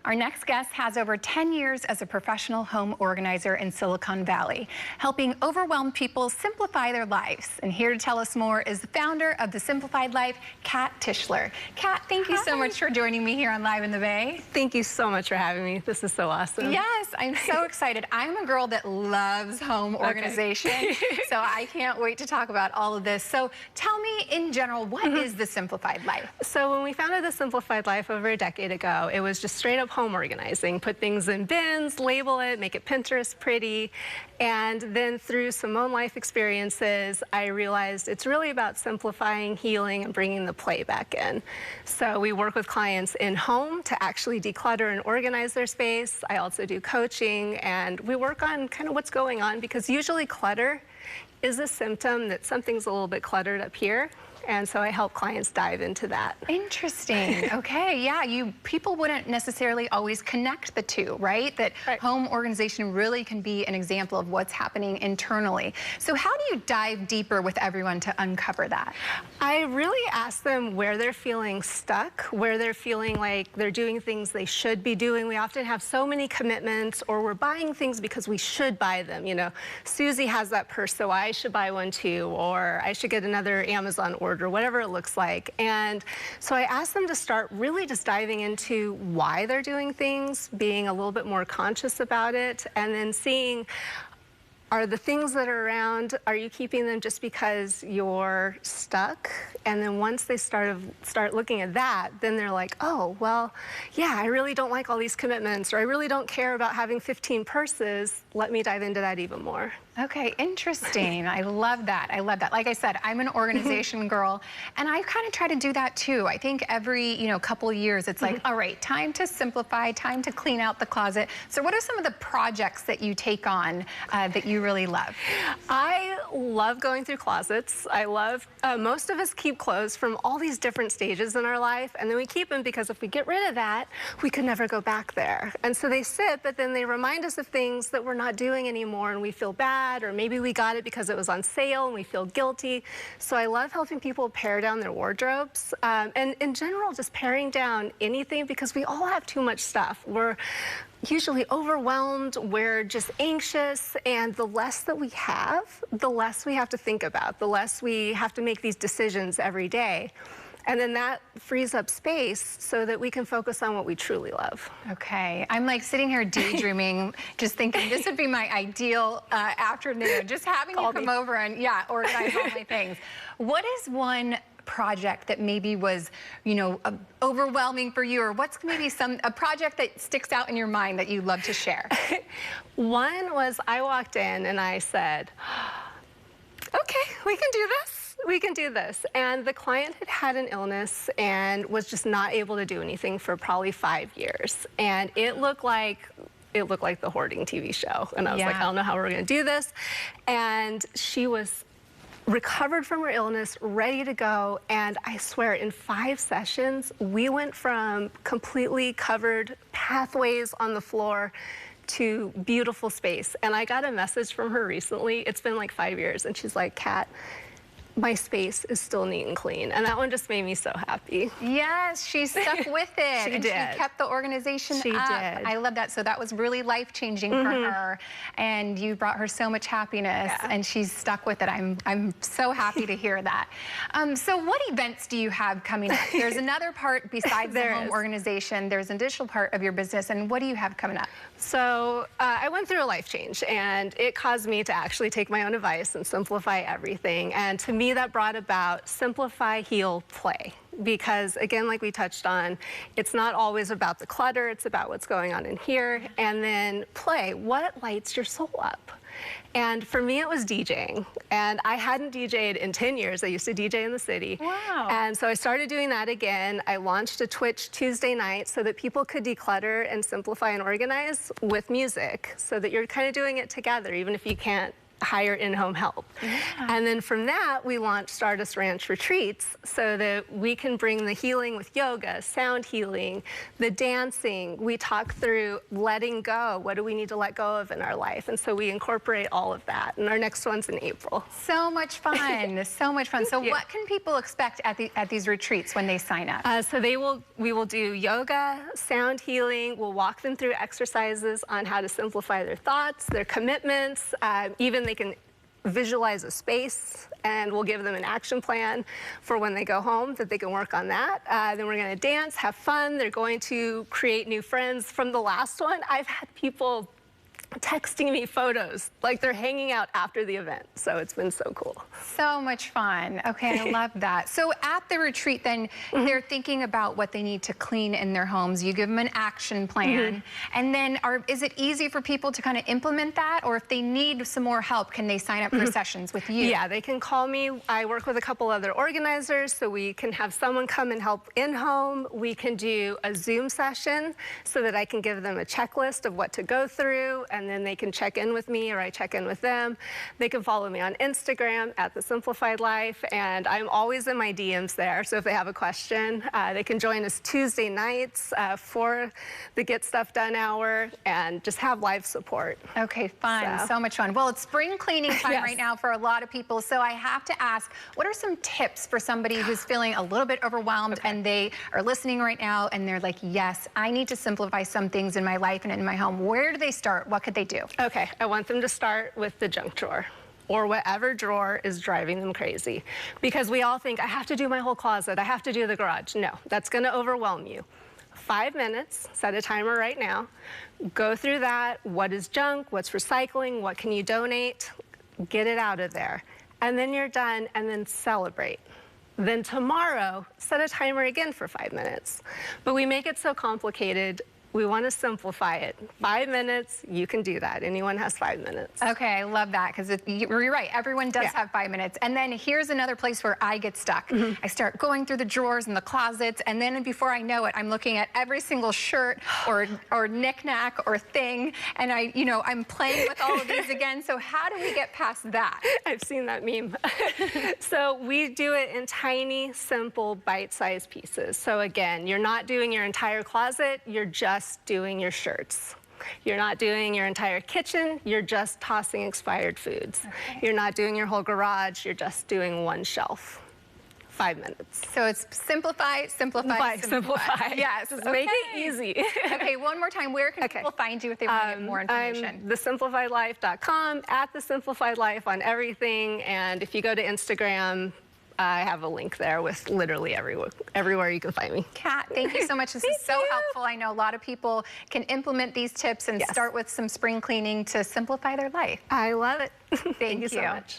Our next guest has over 10 years as a professional home organizer in Silicon Valley, helping overwhelmed people simplify their lives. And here to tell us more is the founder of the Simplified Life, Kat Tischler. Kat, thank you so much for joining me here on Live in the Bay. Thank you so much for having me. This is so awesome. Yes, I'm so excited. I'm a girl that loves home organization, so I can't wait to talk about all of this. So tell me in general, what is the Simplified Life? So when we founded the Simplified Life over a decade ago, it was just straight up home organizing. Put things in bins, label it, make it Pinterest pretty. And then through some own life experiences, I realized it's really about simplifying, healing, and bringing the play back in. So we work with clients in home to actually declutter and organize their space. I also do coaching, and we work on kind of what's going on, because usually clutter is a symptom that something's a little bit cluttered up here. And so I help clients dive into that. Interesting. Okay, yeah, people wouldn't necessarily always connect the two, right? That home organization really can be an example of what's happening internally. So how do you dive deeper with everyone to uncover that? I really ask them where they're feeling stuck, where they're feeling like they're doing things they should be doing. We often have so many commitments, or we're buying things because we should buy them. You know, Susie has that purse, so I should buy one too, or I should get another Amazon order, or whatever it looks like. And so I asked them to start really just diving into why they're doing things, being a little bit more conscious about it, and then seeing, are the things that are around, are you keeping them just because you're stuck? And then once they start looking at that, then they're like, oh, well, yeah, I really don't like all these commitments, or I really don't care about having 15 purses. Let me dive into that even more. Okay, interesting. I love that. I love that. Like I said, I'm an organization girl, and I kind of try to do that too. I think every, couple of years, it's like, all right, time to simplify, time to clean out the closet. So what are some of the projects that you take on that you really love? I love going through closets. I love, most of us keep clothes from all these different stages in our life, and then we keep them because if we get rid of that, we could never go back there. And so they sit, but then they remind us of things that we're not doing anymore, and we feel bad. Or maybe we got it because it was on sale and we feel guilty. So I love helping people pare down their wardrobes, and in general, just paring down anything, because we all have too much stuff. We're usually overwhelmed, we're just anxious, and the less that we have, the less we have to think about, the less we have to make these decisions every day. And then that frees up space so that we can focus on what we truly love. Okay, I'm like sitting here daydreaming, just thinking this would be my ideal afternoon, just having you come over and organize all my things. What is one project that maybe was, overwhelming for you, or what's maybe a project that sticks out in your mind that you'd love to share? One was, I walked in and I said, okay, we can do this. We can do this. And the client had an illness and was just not able to do anything for probably 5 years. And it looked like the hoarding TV show. And I was like, I don't know how we're going to do this. And she was recovered from her illness, ready to go. And I swear, in 5 sessions, we went from completely covered pathways on the floor to beautiful space. And I got a message from her recently. It's been like 5 years. And she's like, Kat, my space is still neat and clean. And that one just made me so happy. Yes, she stuck with it. She did. She kept the organization up. She did. I love that. So that was really life-changing for her. And you brought her so much happiness, and she's stuck with it. I'm so happy to hear that. So what events do you have coming up? There's another part besides the home organization. There's an additional part of your business. And what do you have coming up? So I went through a life change, and it caused me to actually take my own advice and simplify everything. And to me, that brought about simplify, heal, play. Because again, like we touched on, it's not always about the clutter, it's about what's going on in here. And then play, what lights your soul up? And for me, it was DJing. And I hadn't DJed in 10 years. I used to DJ in the city. Wow. And so I started doing that again. I launched a Twitch Tuesday night so that people could declutter and simplify and organize with music, so that you're kind of doing it together, even if you can't hire in-home help. Yeah. And then from that, we launched Stardust Ranch Retreats so that we can bring the healing with yoga, sound healing, the dancing. We talk through letting go. What do we need to let go of in our life? And so we incorporate all of that. And our next one's in April. So much fun, so much fun. So what can people expect at these retreats when they sign up? We will do yoga, sound healing. We'll walk them through exercises on how to simplify their thoughts, their commitments, even they can visualize a space, and we'll give them an action plan for when they go home that they can work on that. Then we're going to dance, have fun. They're going to create new friends. From the last one, I've had people texting me photos like they're hanging out after the event. So it's been so cool. So much fun. Okay, I love that. So at the retreat then, they're thinking about what they need to clean in their homes. You give them an action plan. And then is it easy for people to kind of implement that? Or if they need some more help, can they sign up for sessions with you? Yeah, they can call me. I work with a couple other organizers, so we can have someone come and help in-home. We can do a Zoom session so that I can give them a checklist of what to go through, and then they can check in with me or I check in with them. They can follow me on Instagram at The Simplified Life, and I'm always in my DMs there, so if they have a question, they can join us Tuesday nights for the Get Stuff Done hour and just have live support. Okay, fun. So much fun. Well, it's spring cleaning time right now for a lot of people, so I have to ask, what are some tips for somebody who's feeling a little bit overwhelmed and they are listening right now and they're like, yes, I need to simplify some things in my life and in my home. Where do they start? What could they do? Okay, I want them to start with the junk drawer or whatever drawer is driving them crazy. Because we all think, I have to do my whole closet, I have to do the garage. No, that's gonna overwhelm you. 5 minutes, set a timer right now, go through that. What is junk, what's recycling, what can you donate? Get it out of there. And then you're done, and then celebrate. Then tomorrow, set a timer again for 5 minutes. But we make it so complicated. We want to simplify it. 5 minutes, you can do that. Anyone has 5 minutes. Okay, I love that, because you're right. Everyone does have 5 minutes. And then here's another place where I get stuck. I start going through the drawers and the closets, and then before I know it, I'm looking at every single shirt or knick-knack or thing, and I'm playing with all of these again. So how do we get past that? I've seen that meme. So we do it in tiny, simple, bite-sized pieces. So again, you're not doing your entire closet, you're just doing your shirts. You're not doing your entire kitchen, you're just tossing expired foods. You're not doing your whole garage, you're just doing one shelf. 5 minutes. So it's simplify, simplify, simplify. Yes, just make it easy. Okay, one more time, where can people find you if they want to get more information? I'm thesimplifiedlife.com, at The Simplified Life on everything, and if you go to Instagram, I have a link there with literally everywhere you can find me. Kat, thank you so much. This is so helpful. I know a lot of people can implement these tips and start with some spring cleaning to simplify their life. I love it. Thank you so much.